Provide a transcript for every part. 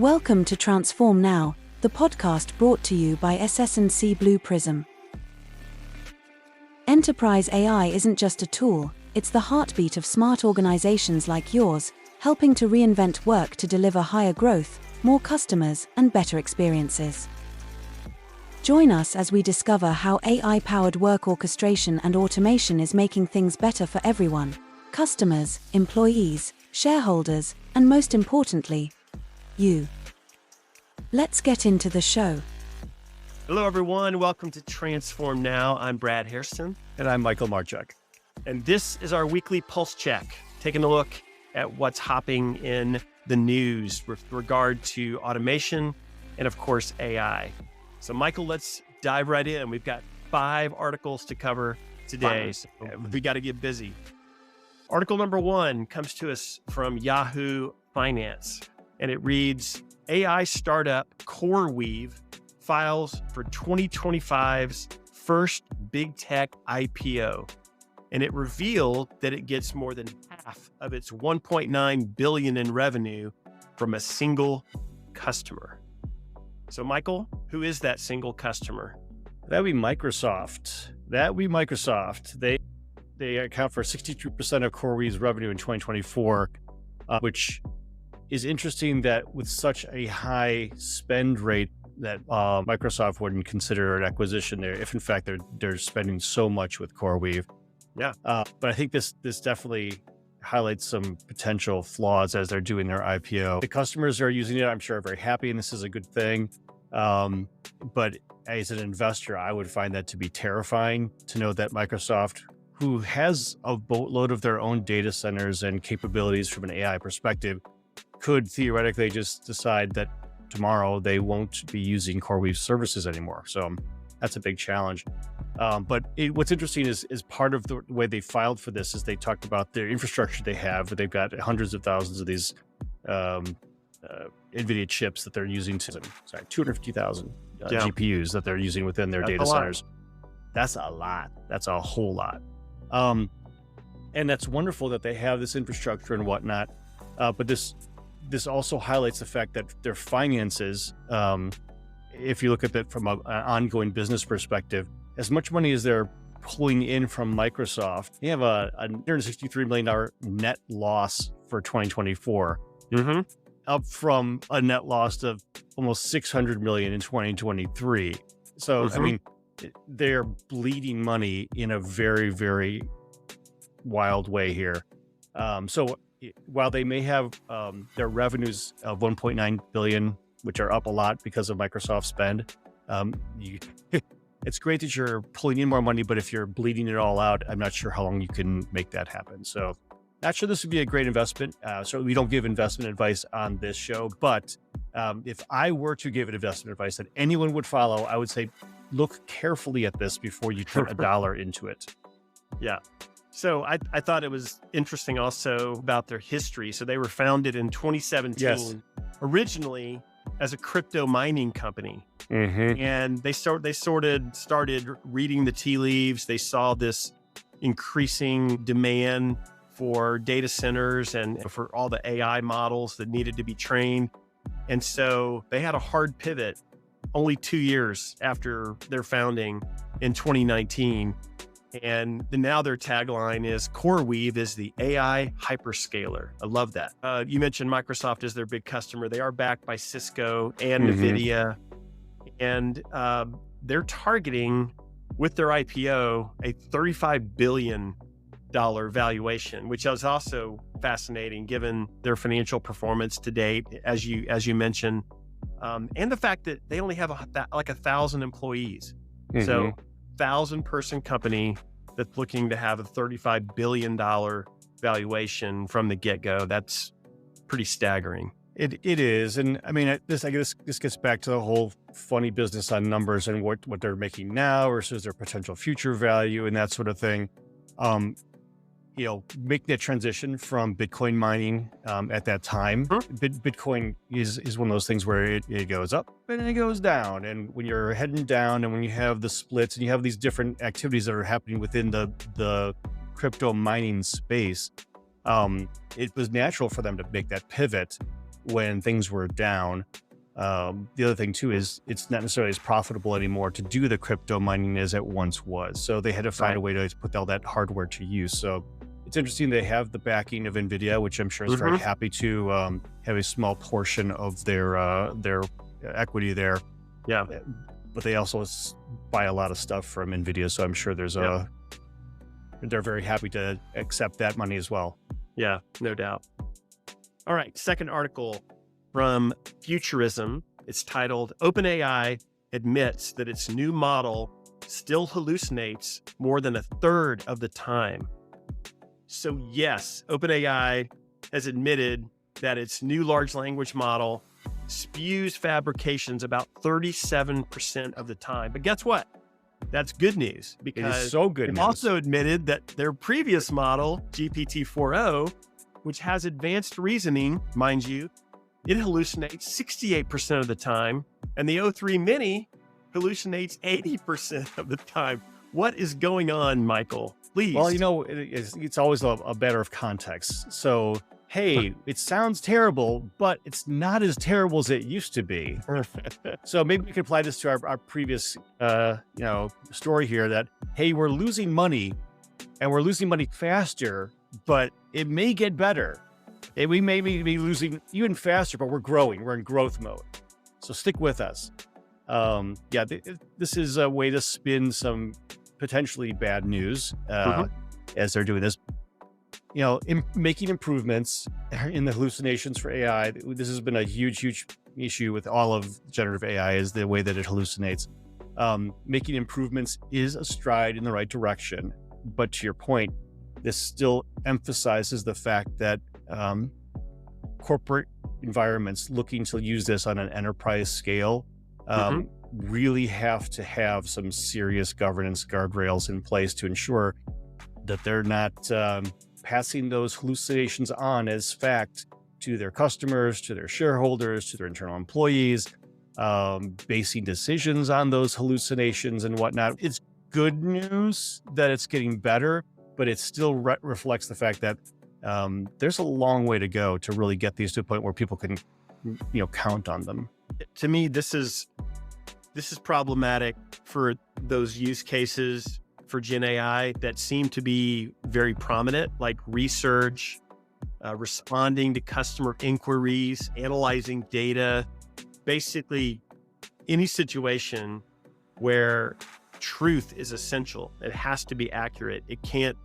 Welcome to Transform Now, the podcast brought to you by SS&C Blue Prism. Enterprise AI isn't just a tool, it's the heartbeat of smart organizations like yours, helping to reinvent work to deliver higher growth, more customers, and better experiences. Join us as we discover how AI-powered work orchestration and automation is making things better for everyone: customers, employees, shareholders, and most importantly, you. Let's get into the show. Hello, everyone. Welcome to Transform Now. I'm Brad Hairston. And I'm Michael Marchuk. And this is our weekly pulse check, taking a look at what's hopping in the news with regard to automation and, of course, AI. So, Michael, let's dive right in. We've got 5 articles to cover today, so we got to get busy. Article number 1 comes to us from Yahoo Finance, and it reads, AI startup CoreWeave files for 2025's first big tech IPO. And it revealed that it gets more than half of its $1.9 billion in revenue from a single customer. So, Michael, who is that single customer? That'd be Microsoft. They account for 62% of CoreWeave's revenue in 2024, which is interesting that with such a high spend rate that Microsoft wouldn't consider an acquisition there, if in fact they're spending so much with CoreWeave. Yeah. But I think this definitely highlights some potential flaws as they're doing their IPO. The customers who are using it, I'm sure, are very happy, and this is a good thing. But as an investor, I would find that to be terrifying to know that Microsoft, who has a boatload of their own data centers and capabilities from an AI perspective, could theoretically just decide that tomorrow they won't be using CoreWeave services anymore. So that's a big challenge. But what's interesting is part of the way they filed for this is they talked about their infrastructure they have, where they've got hundreds of thousands of these NVIDIA chips that they're using 250,000 GPUs that they're using within their data centers. That's a lot. That's a whole lot. And that's wonderful that they have this infrastructure and whatnot. But this also highlights the fact that their finances, if you look at that from an ongoing business perspective, as much money as they're pulling in from Microsoft, they have a $163 million net loss for 2024, up from a net loss of almost $600 million in 2023. So, I mean, they're bleeding money in a very, very wild way here. So while they may have their revenues of $1.9 billion, which are up a lot because of Microsoft spend, it's great that you're pulling in more money, but if you're bleeding it all out, I'm not sure how long you can make that happen. So not sure this would be a great investment. So we don't give investment advice on this show, but if I were to give investment advice that anyone would follow, I would say, look carefully at this before you put $1 into it. Yeah. So I thought it was interesting also about their history. So they were founded in 2017, originally as a crypto mining company. And they started reading the tea leaves. They saw this increasing demand for data centers and for all the AI models that needed to be trained. And so they had a hard pivot only 2 years after their founding in 2019. And now their tagline is CoreWeave is the AI hyperscaler. I love that. You mentioned Microsoft is their big customer. They are backed by Cisco and NVIDIA. And they're targeting, with their IPO, a $35 billion valuation, which is also fascinating given their financial performance to date, as you mentioned, and the fact that they only have like 1,000 employees. So 1,000-person company that's looking to have a $35 billion valuation from the get-go. That's pretty staggering. It is. And I mean, this gets back to the whole funny business on numbers and what they're making now versus their potential future value and that sort of thing. Making that transition from Bitcoin mining at that time, Bitcoin is one of those things where it goes up and it goes down. And when you're heading down and when you have the splits and you have these different activities that are happening within the crypto mining space, it was natural for them to make that pivot. when things were down. The other thing too is it's not necessarily as profitable anymore to do the crypto mining as it once was. So they had to find a way to put all that hardware to use. So it's interesting they have the backing of NVIDIA, which I'm sure is very happy to have a small portion of their equity there. Yeah. But they also buy a lot of stuff from NVIDIA. So I'm sure there's they're very happy to accept that money as well. Yeah, no doubt. All right, second article from Futurism. It's titled, OpenAI admits that its new model still hallucinates more than a third of the time. So yes, OpenAI has admitted that its new large language model spews fabrications about 37% of the time. But guess what? That's good news, because it is so good they've news. Also admitted that their previous model, GPT-4o, which has advanced reasoning, mind you, it hallucinates 68% of the time, and the O3 Mini hallucinates 80% of the time. What is going on, Michael? Please. Well, it's always a matter of context. So, hey, it sounds terrible, but it's not as terrible as it used to be. So maybe we could apply this to our previous, story here that, hey, we're losing money and we're losing money faster, but it may get better. And we may be losing even faster, but we're growing. We're in growth mode. So stick with us. This is a way to spin some potentially bad news as they're doing this. Making improvements in the hallucinations for AI. This has been a huge issue with all of generative AI, is the way that it hallucinates. Making improvements is a stride in the right direction. But to your point, this still emphasizes the fact that corporate environments looking to use this on an enterprise scale really have to have some serious governance guardrails in place to ensure that they're not passing those hallucinations on as fact to their customers, to their shareholders, to their internal employees, basing decisions on those hallucinations and whatnot. It's good news that it's getting better, but it still reflects the fact that there's a long way to go to really get these to a point where people can, count on them. To me, this is problematic for those use cases for Gen AI that seem to be very prominent, like research, responding to customer inquiries, analyzing data, basically any situation where truth is essential. It has to be accurate. It can't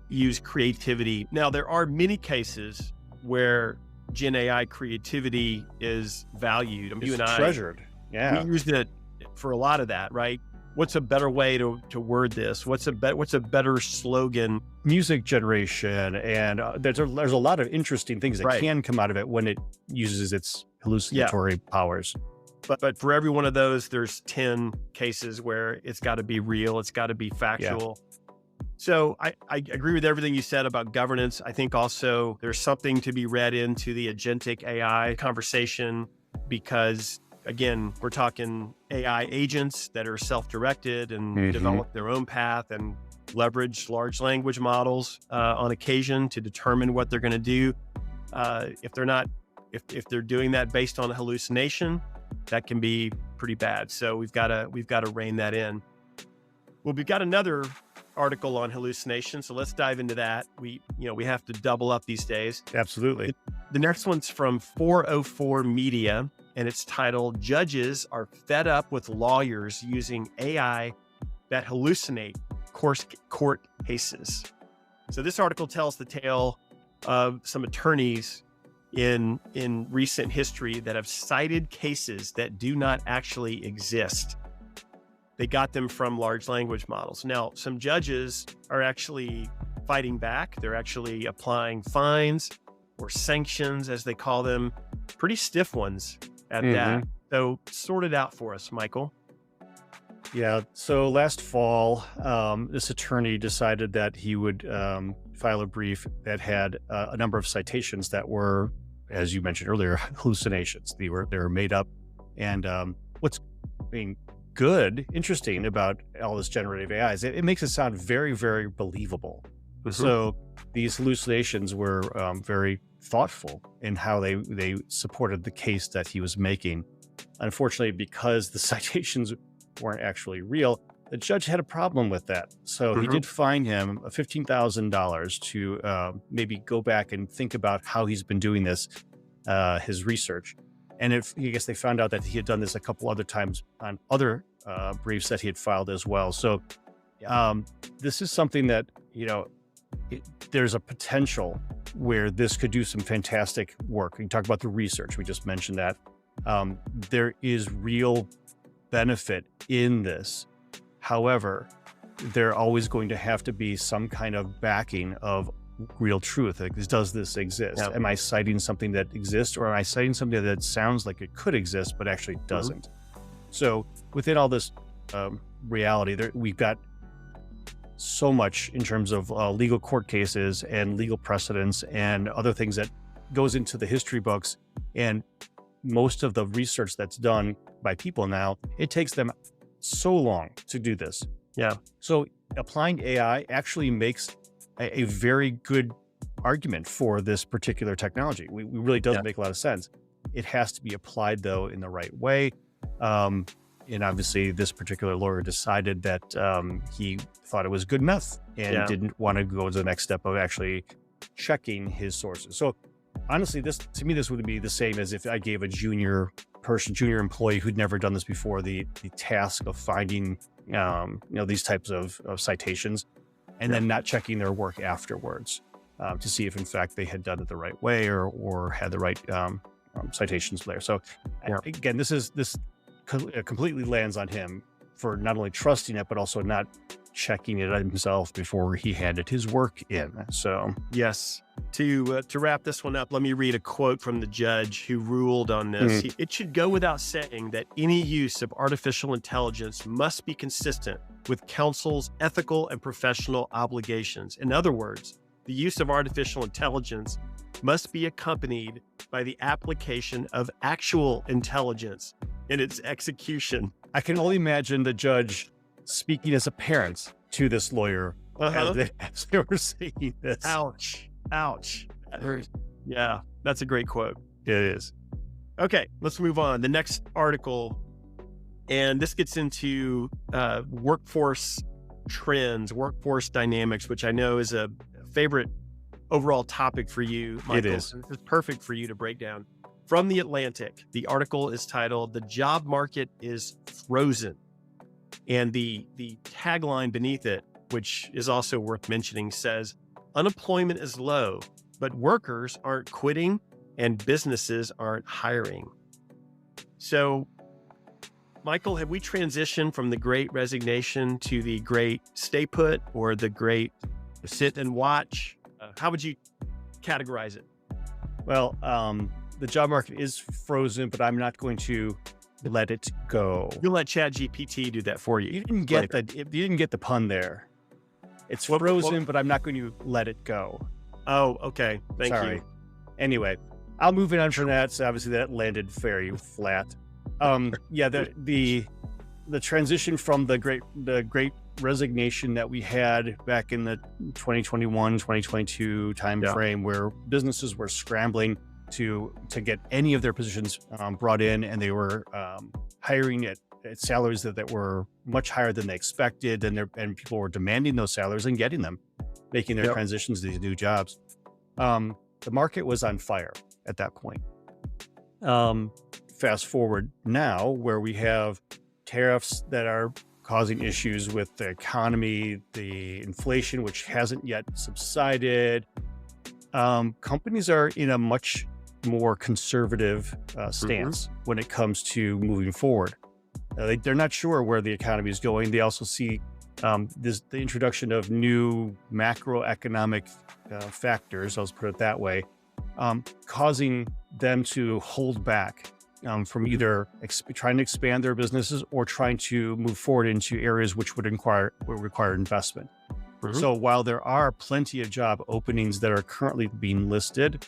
use creativity. Now, there are many cases where Gen AI creativity is valued. You and I treasured. Yeah, we used it for a lot of that, right? What's a better way to word this? What's a better slogan? Music generation, and there's a lot of interesting things that can come out of it when it uses its hallucinatory powers. But for every one of those, there's 10 cases where it's got to be real. It's got to be factual. Yeah. So I agree with everything you said about governance. I think also there's something to be read into the agentic AI conversation, because again, we're talking AI agents that are self-directed and develop their own path and leverage large language models on occasion to determine what they're going to do. If they're doing that based on a hallucination, that can be pretty bad. So we've got to rein that in. Well, we've got another article on hallucination, so let's dive into that. We have to double up these days. Absolutely. The next one's from 404 Media, and it's titled, "Judges Are Fed Up with Lawyers Using AI That Hallucinate Court Cases." So this article tells the tale of some attorneys in recent history that have cited cases that do not actually exist. They got them from large language models. Now, some judges are actually fighting back. They're actually applying fines or sanctions, as they call them, pretty stiff ones at that. So sort it out for us, Michael. Yeah. So last fall, this attorney decided that he would file a brief that had a number of citations that were, as you mentioned earlier, hallucinations. They were made up. And what's interesting about all this generative AI is it makes it sound very, very believable. So these hallucinations were very thoughtful in how they supported the case that he was making. Unfortunately, because the citations weren't actually real, the judge had a problem with that. So he did fine him $15,000 to maybe go back and think about how he's been doing this, his research. And I guess they found out that he had done this a couple other times on other briefs that he had filed as well. So this is something that, there's a potential where this could do some fantastic work. We can talk about the research. We just mentioned that. There is real benefit in this. However, there always going to have to be some kind of backing of real truth. Like, does this exist? Yeah. Am I citing something that exists, or am I citing something that sounds like it could exist but actually doesn't? So within all this reality, we've got so much in terms of legal court cases and legal precedents and other things that goes into the history books. And most of the research that's done by people now, it takes them so long to do this. Yeah. So applying AI actually makes a very good argument for this particular technology. We really does make a lot of sense. It has to be applied, though, in the right way. And obviously, this particular lawyer decided that he thought it was good enough and didn't want to go to the next step of actually checking his sources. So honestly, to me, this would be the same as if I gave a junior employee who'd never done this before the task of finding these types of citations and then not checking their work afterwards to see if in fact they had done it the right way or had the right citations there. So again, this completely lands on him for not only trusting it but also not checking it himself before he handed his work in. So yes. To wrap this one up, let me read a quote from the judge who ruled on this. It should go without saying that any use of artificial intelligence must be consistent with counsel's ethical and professional obligations. In other words, the use of artificial intelligence must be accompanied by the application of actual intelligence in its execution. I can only imagine the judge speaking as a parent to this lawyer as they were saying this. Ouch. That hurt. Yeah, that's a great quote. It is. Okay, let's move on. The next article, and this gets into workforce trends, workforce dynamics, which I know is a favorite overall topic for you, Michael. It is. This is perfect for you to break down. From The Atlantic, the article is titled, "The Job Market is Frozen." And the tagline beneath it, which is also worth mentioning, says, "Unemployment is low, but workers aren't quitting and businesses aren't hiring." So, Michael, have we transitioned from the great resignation to the great stay put or the great sit and watch? How would you categorize it? Well, the job market is frozen, but I'm not going to let it go. You'll let ChatGPT do that for you. You didn't get the pun there. It's frozen, but I'm not going to let it go. Oh, okay. Thank you. Anyway, I'll move on from that. So obviously that landed very flat. The transition from the great resignation that we had back in the 2021, 2022 timeframe, where businesses were scrambling to get any of their positions brought in, and they were hiring at salaries that were much higher than they expected, and people were demanding those salaries and getting them, making their transitions to these new jobs. The market was on fire at that point. Fast forward now, where we have tariffs that are causing issues with the economy, the inflation, which hasn't yet subsided. Companies are in a much more conservative stance when it comes to moving forward. They're not sure where the economy is going. They also see the introduction of new macroeconomic factors, I'll put it that way, causing them to hold back from either trying to expand their businesses or trying to move forward into areas which would require investment. So while there are plenty of job openings that are currently being listed,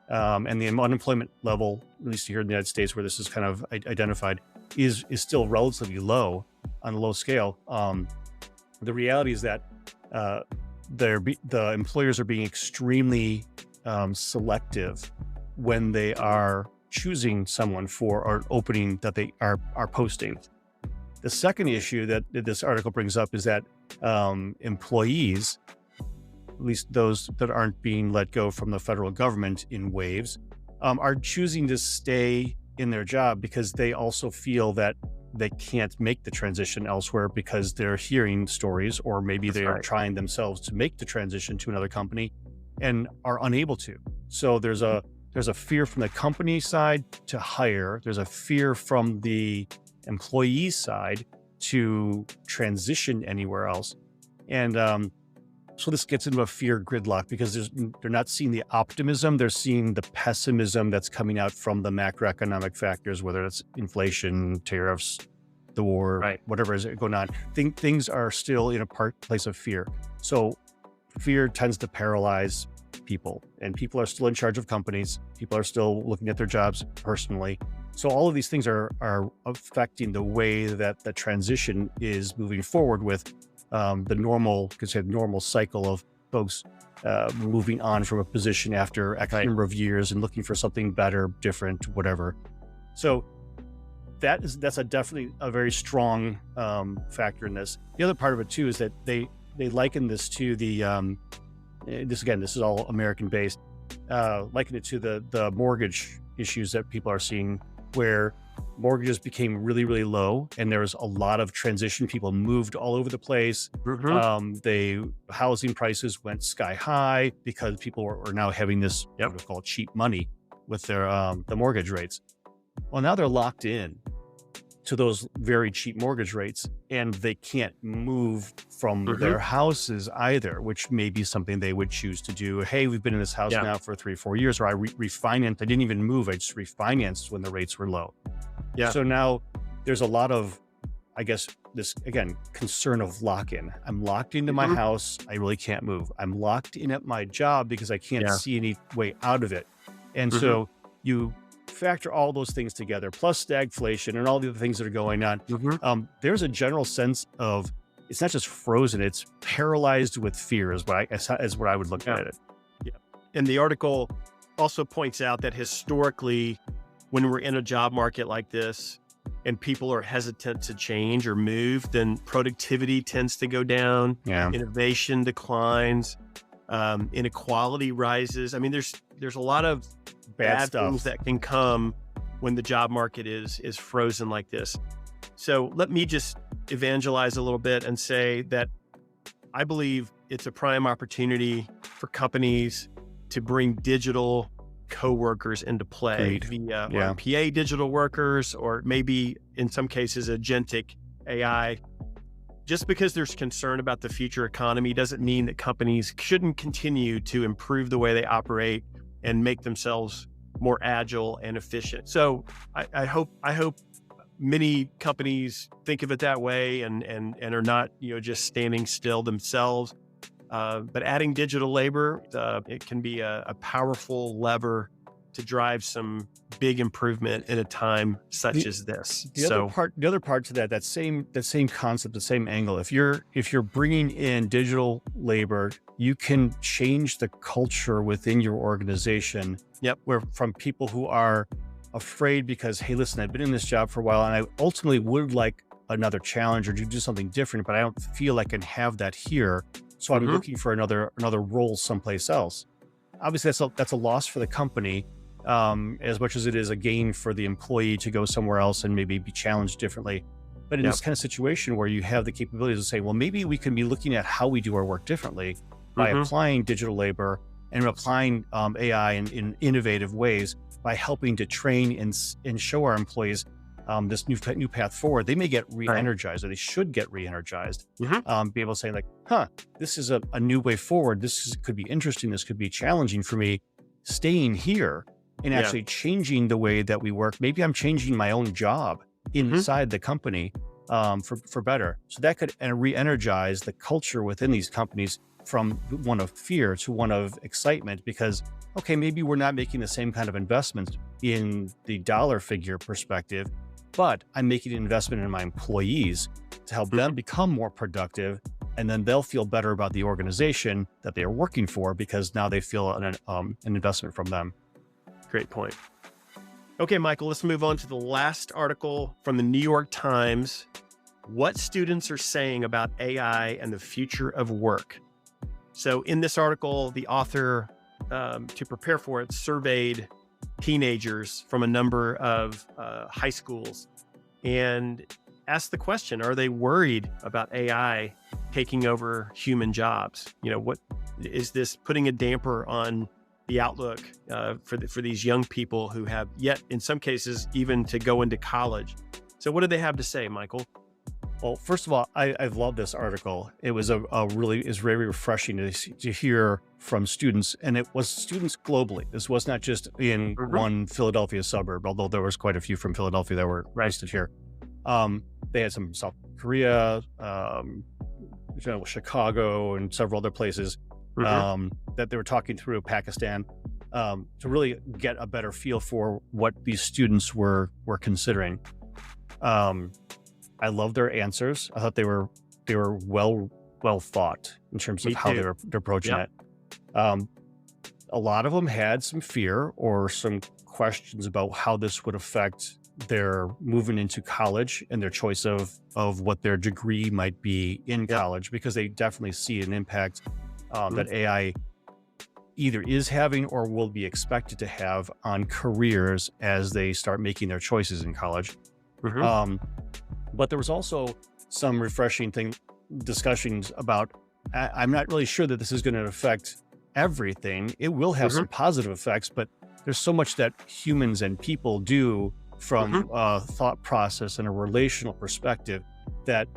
and the unemployment level, at least here in the United States, where this is kind of identified, is still relatively low on a low scale. The reality is that the employers are being extremely selective when they are choosing someone for an opening that they are posting. The second issue that this article brings up is that employees, at least those that aren't being let go from the federal government in waves, are choosing to stay in their job because they also feel that they can't make the transition elsewhere because they're hearing stories, or maybe they are trying themselves to make the transition to another company and are unable to. So there's a fear from the company side to hire. There's a fear from the employee side to transition anywhere else. And so this gets into a fear gridlock because they're not seeing the optimism. They're seeing the pessimism that's coming out from the macroeconomic factors, whether it's inflation, tariffs, the war, whatever is going on. Things are still in a place of fear. So fear tends to paralyze people, and people are still in charge of companies. People are still looking at their jobs personally. So all of these things are affecting the way that the transition is moving forward with the normal cycle of folks moving on from a position after X number of years and looking for something better, different, whatever. So that's definitely a very strong factor in this. The other part of it too is that they liken this to the this is all American based, liken it to the mortgage issues that people are seeing, where mortgages became really, really low, and there was a lot of transition. People moved all over the place. Housing prices went sky high because people were now having this what we call cheap money with their the mortgage rates. Well, now they're locked in to those very cheap mortgage rates, and they can't move from their houses either, which may be something they would choose to do. Hey, we've been in this house now for 3-4 years, or I refinanced. I didn't even move. I just refinanced when the rates were low. So now there's a lot of, I guess, this, again, concern of lock-in. I'm locked into my house. I really can't move. I'm locked in at my job because I can't see any way out of it. And so you factor all those things together, plus stagflation and all the other things that are going on. There's a general sense of, it's not just frozen, it's paralyzed with fear is what I would look at it. And the article also points out that historically, when we're in a job market like this and people are hesitant to change or move, then productivity tends to go down, innovation declines, inequality rises. I mean, there's a lot of bad things that can come when the job market is frozen like this. So let me just evangelize a little bit and say that I believe it's a prime opportunity for companies to bring digital co-workers into play via RPA digital workers, or maybe in some cases agentic AI. Just because there's concern about the future economy doesn't mean that companies shouldn't continue to improve the way they operate and make themselves more agile and efficient. So I hope many companies think of it that way and are not, just standing still themselves. But adding digital labor, it can be a powerful lever to drive some big improvement in a time such as this. The other part to that same concept, the same angle. If you're bringing in digital labor, you can change the culture within your organization. Where from people who are afraid because, hey, listen, I've been in this job for a while and I ultimately would like another challenge or to do something different, but I don't feel I can have that here. So I'm looking for another role someplace else. Obviously, that's a loss for the company, as much as it is a gain for the employee to go somewhere else and maybe be challenged differently. But in this kind of situation where you have the capabilities to say, well, maybe we can be looking at how we do our work differently by applying digital labor and applying AI in innovative ways, by helping to train and show our employees this new path forward. They may get re-energized, or they should get re-energized. Be able to say like, this is a new way forward. This could be interesting. This could be challenging for me. Staying here and actually changing the way that we work. Maybe I'm changing my own job inside the company for better. So that could re-energize the culture within these companies from one of fear to one of excitement, because, okay, maybe we're not making the same kind of investments in the dollar figure perspective, but I'm making an investment in my employees to help them become more productive and then they'll feel better about the organization that they are working for because now they feel an investment from them. Great point. Okay, Michael, let's move on to the last article from the New York Times. What students are saying about AI and the future of work. So in this article, the author, to prepare for it, surveyed teenagers from a number of high schools and asked the question, are they worried about AI taking over human jobs? What is this putting a damper on the outlook for these young people who have yet, in some cases, even to go into college? So what do they have to say, Michael? Well, first of all, I've loved this article. It was is very refreshing to hear from students, and it was students globally. This was not just in one Philadelphia suburb, although there was quite a few from Philadelphia that were registered here. They had some from South Korea, Chicago, and several other places that they were talking through, Pakistan, to really get a better feel for what these students were considering. I love their answers. I thought they were well thought in terms of how they're approaching it. A lot of them had some fear or some questions about how this would affect their moving into college and their choice of what their degree might be in college, because they definitely see an impact that AI either is having or will be expected to have on careers as they start making their choices in college. But there was also some refreshing discussions about, I'm not really sure that this is going to affect everything. It will have some positive effects, but there's so much that humans and people do from a thought process and a relational perspective that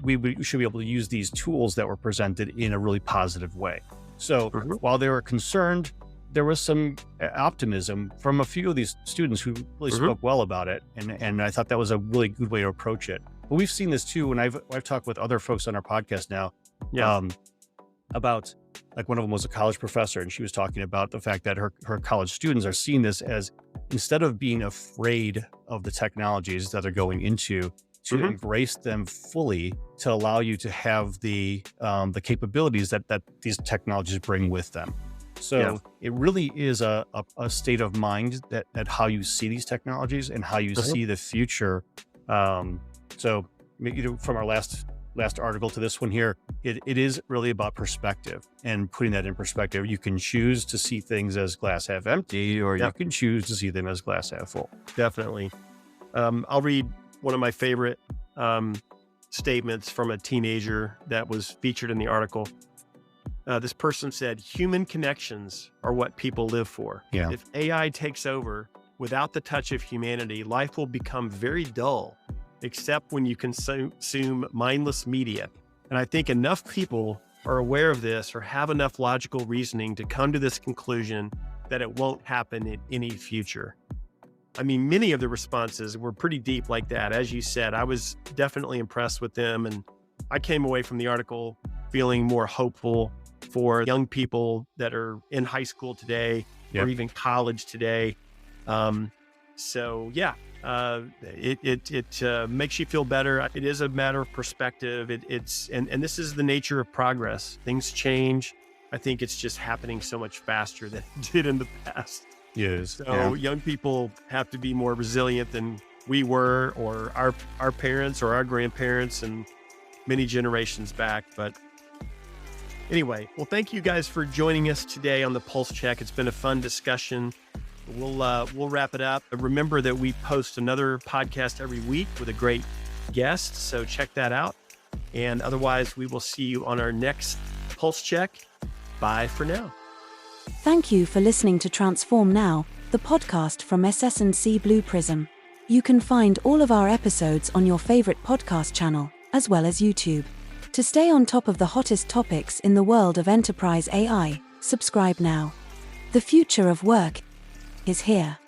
we should be able to use these tools that were presented in a really positive way. So while they were concerned, there was some optimism from a few of these students who really spoke well about it. And I thought that was a really good way to approach it. But we've seen this too, and I've talked with other folks on our podcast now about, like, one of them was a college professor, and she was talking about the fact that her college students are seeing this as, instead of being afraid of the technologies that they're going into, to embrace them fully, to allow you to have the capabilities that these technologies bring with them. So it really is a state of mind that how you see these technologies and how you see the future. So from our last article to this one here, it is really about perspective and putting that in perspective. You can choose to see things as glass half empty, or you can choose to see them as glass half full. Definitely. I'll read one of my favorite statements from a teenager that was featured in the article. This person said, human connections are what people live for. If AI takes over without the touch of humanity, life will become very dull, except when you consume mindless media. And I think enough people are aware of this or have enough logical reasoning to come to this conclusion that it won't happen in any future. I mean, many of the responses were pretty deep like that. As you said, I was definitely impressed with them. And I came away from the article feeling more hopeful for young people that are in high school today or even college today. It makes you feel better. It is a matter of perspective. And this is the nature of progress. Things change. I think it's just happening so much faster than it did in the past. Yes. So young people have to be more resilient than we were, or our parents or our grandparents and many generations back. But anyway, well, thank you guys for joining us today on the Pulse Check. It's been a fun discussion. We'll wrap it up. Remember that we post another podcast every week with a great guest, so check that out. And otherwise, we will see you on our next Pulse Check. Bye for now. Thank you for listening to Transform Now, the podcast from SS&C Blue Prism. You can find all of our episodes on your favorite podcast channel, as well as YouTube. To stay on top of the hottest topics in the world of enterprise AI, subscribe now. The future of work is here.